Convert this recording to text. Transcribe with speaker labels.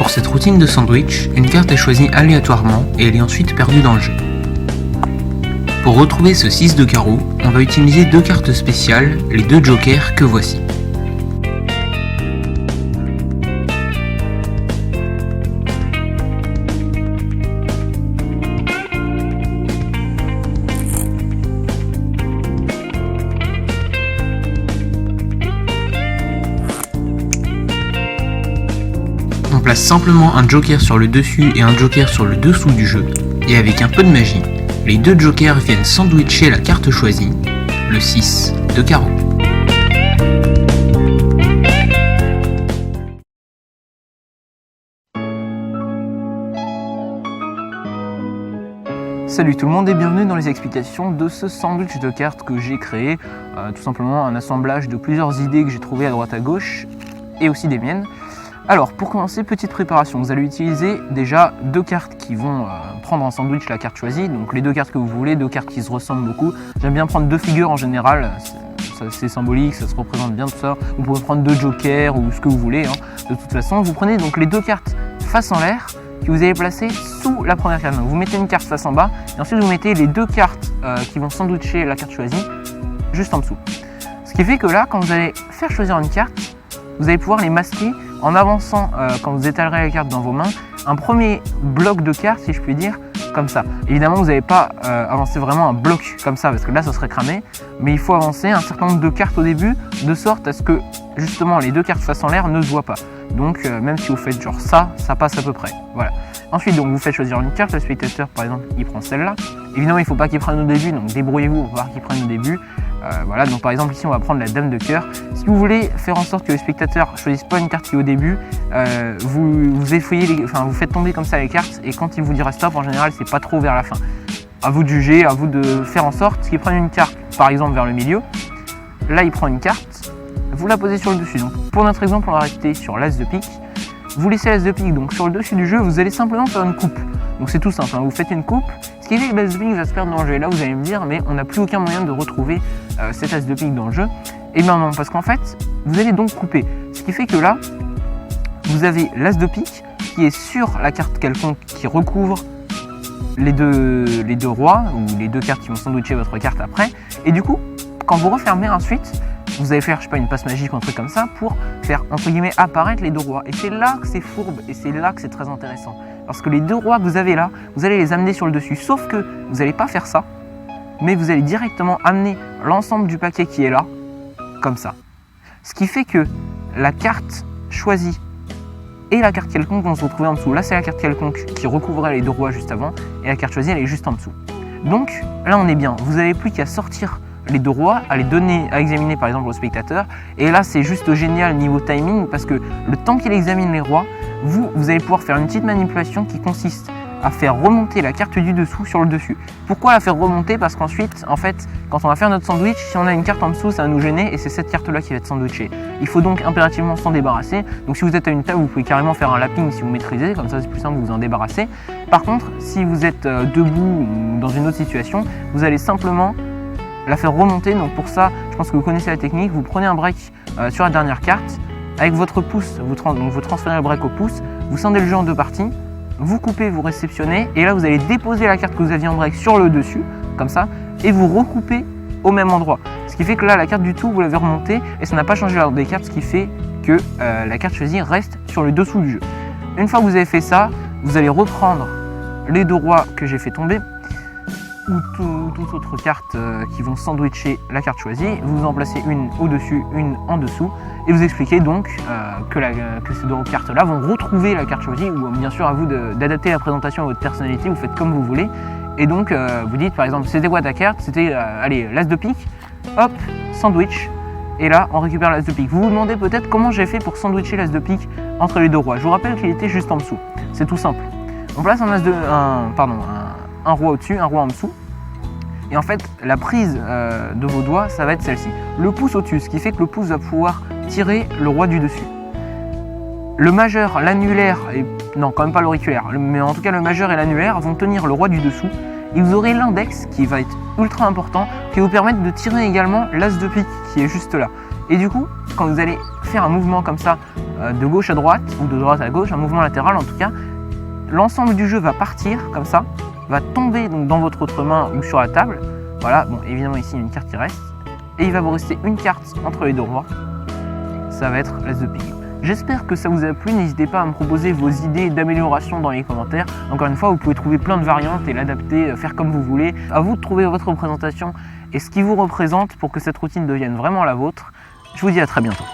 Speaker 1: Pour cette routine de sandwich, une carte est choisie aléatoirement et elle est ensuite perdue dans le jeu. Pour retrouver ce 6 de carreau, on va utiliser deux cartes spéciales, les deux jokers que voici. On place simplement un joker sur le dessus et un joker sur le dessous du jeu, et avec un peu de magie, les deux jokers viennent sandwicher la carte choisie, le 6 de carreau.
Speaker 2: Salut tout le monde et bienvenue dans les explications de ce sandwich de cartes que j'ai créé, tout simplement un assemblage de plusieurs idées que j'ai trouvées à droite à gauche et aussi des miennes. Alors pour commencer, petite préparation, vous allez utiliser déjà deux cartes qui vont prendre en sandwich la carte choisie, donc les deux cartes que vous voulez, deux cartes qui se ressemblent beaucoup. J'aime bien prendre deux figures en général, c'est symbolique, ça se représente bien tout ça. Vous pouvez prendre deux jokers ou ce que vous voulez, de toute façon. Vous prenez donc les deux cartes face en l'air que vous allez placer sous la première carte. Donc, vous mettez une carte face en bas et ensuite vous mettez les deux cartes qui vont sandwicher la carte choisie juste en dessous. Ce qui fait que là, quand vous allez faire choisir une carte, vous allez pouvoir les masquer en avançant, quand vous étalerez la carte dans vos mains, un premier bloc de cartes, si je puis dire, comme ça. Évidemment, vous n'allez pas avancer vraiment un bloc comme ça, parce que là, ça serait cramé, mais il faut avancer un certain nombre de cartes au début, de sorte à ce que, justement, les deux cartes face en l'air ne se voient pas. Donc, même si vous faites genre ça passe à peu près. Voilà. Ensuite, donc, vous faites choisir une carte, le spectateur, par exemple, il prend celle-là. Évidemment, il ne faut pas qu'il prenne au début, donc débrouillez-vous pour voir qu'il prenne au début. Voilà, donc par exemple ici on va prendre la dame de cœur. Si vous voulez faire en sorte que le spectateur choisisse pas une carte qui est au début, vous effeuillez vous faites tomber comme ça les cartes et quand il vous dira stop, en général c'est pas trop vers la fin. À vous de juger, à vous de faire en sorte qu'il prenne une carte par exemple vers le milieu. Là il prend une carte, vous la posez sur le dessus. Donc pour notre exemple on va rester sur l'as de pique. Vous laissez l'as de pique donc sur le dessus du jeu, vous allez simplement faire une coupe. Donc c'est tout simple, vous faites une coupe, ce qui fait que l'as de pique va se perdre dans le jeu. Et là vous allez me dire, mais on n'a plus aucun moyen de retrouver cet as de pique dans le jeu. Et bien non, parce qu'en fait, vous allez donc couper. Ce qui fait que là, vous avez l'as de pique qui est sur la carte quelconque qui recouvre les deux rois, ou les deux cartes qui vont sandwicher votre carte après. Et du coup, quand vous refermez ensuite, vous allez faire, je sais pas, une passe magique ou un truc comme ça pour faire, entre guillemets, apparaître les deux rois. Et c'est là que c'est fourbe et c'est là que c'est très intéressant. Parce que les deux rois que vous avez là, vous allez les amener sur le dessus. Sauf que vous n'allez pas faire ça, mais vous allez directement amener l'ensemble du paquet qui est là, comme ça. Ce qui fait que la carte choisie et la carte quelconque vont se retrouver en dessous. Là, c'est la carte quelconque qui recouvrait les deux rois juste avant, et la carte choisie, elle est juste en dessous. Donc, là, on est bien. Vous n'avez plus qu'à sortir les deux rois, à les donner à examiner par exemple au spectateur. Et là, c'est juste génial niveau timing, parce que le temps qu'il examine les rois, vous allez pouvoir faire une petite manipulation qui consiste à faire remonter la carte du dessous sur le dessus. Pourquoi la faire remonter? Parce qu'ensuite, en fait, quand on va faire notre sandwich, si on a une carte en dessous, ça va nous gêner et c'est cette carte-là qui va être sandwichée. Il faut donc impérativement s'en débarrasser. Donc si vous êtes à une table, vous pouvez carrément faire un lapping si vous maîtrisez, comme ça c'est plus simple de vous en débarrasser. Par contre, si vous êtes debout ou dans une autre situation, vous allez simplement la faire remonter. Donc pour ça, je pense que vous connaissez la technique. Vous prenez un break sur la dernière carte. Avec votre pouce, vous transférez le break au pouce, vous scindez le jeu en deux parties. Vous coupez, vous réceptionnez, et là vous allez déposer la carte que vous aviez en break sur le dessus, comme ça, et vous recoupez au même endroit. Ce qui fait que là, la carte du tout, vous l'avez remontée, et ça n'a pas changé l'ordre des cartes, ce qui fait que la carte choisie reste sur le dessous du jeu. Une fois que vous avez fait ça, vous allez reprendre les deux rois que j'ai fait tomber, ou toute autre carte qui vont sandwicher la carte choisie. Vous en placez une au-dessus, une en dessous, et vous expliquez donc que ces deux cartes-là vont retrouver la carte choisie, ou bien sûr à vous d'adapter la présentation à votre personnalité, vous faites comme vous voulez. Et donc vous dites par exemple, c'était quoi ta carte? C'était, allez, l'as de pique, hop, sandwich, et là on récupère l'as de pique. Vous vous demandez peut-être comment j'ai fait pour sandwicher l'as de pique entre les deux rois. Je vous rappelle qu'il était juste en dessous, c'est tout simple. On place un roi au-dessus, un roi en dessous. Et en fait, la prise de vos doigts, ça va être celle-ci. Le pouce au-dessus, ce qui fait que le pouce va pouvoir tirer le roi du dessus. Le majeur, l'annulaire, et non, quand même pas l'auriculaire, mais en tout cas le majeur et l'annulaire vont tenir le roi du dessous. Et vous aurez l'index qui va être ultra important, qui va vous permettre de tirer également l'as de pique qui est juste là. Et du coup, quand vous allez faire un mouvement comme ça, de gauche à droite ou de droite à gauche, un mouvement latéral en tout cas, l'ensemble du jeu va partir comme ça, va tomber donc dans votre autre main ou sur la table. Voilà, bon évidemment ici il y a une carte qui reste, et il va vous rester une carte entre les deux rois, ça va être l'As de pique. J'espère que ça vous a plu, n'hésitez pas à me proposer vos idées d'amélioration dans les commentaires. Encore une fois, vous pouvez trouver plein de variantes et l'adapter, faire comme vous voulez. À vous de trouver votre représentation et ce qui vous représente pour que cette routine devienne vraiment la vôtre. Je vous dis à très bientôt.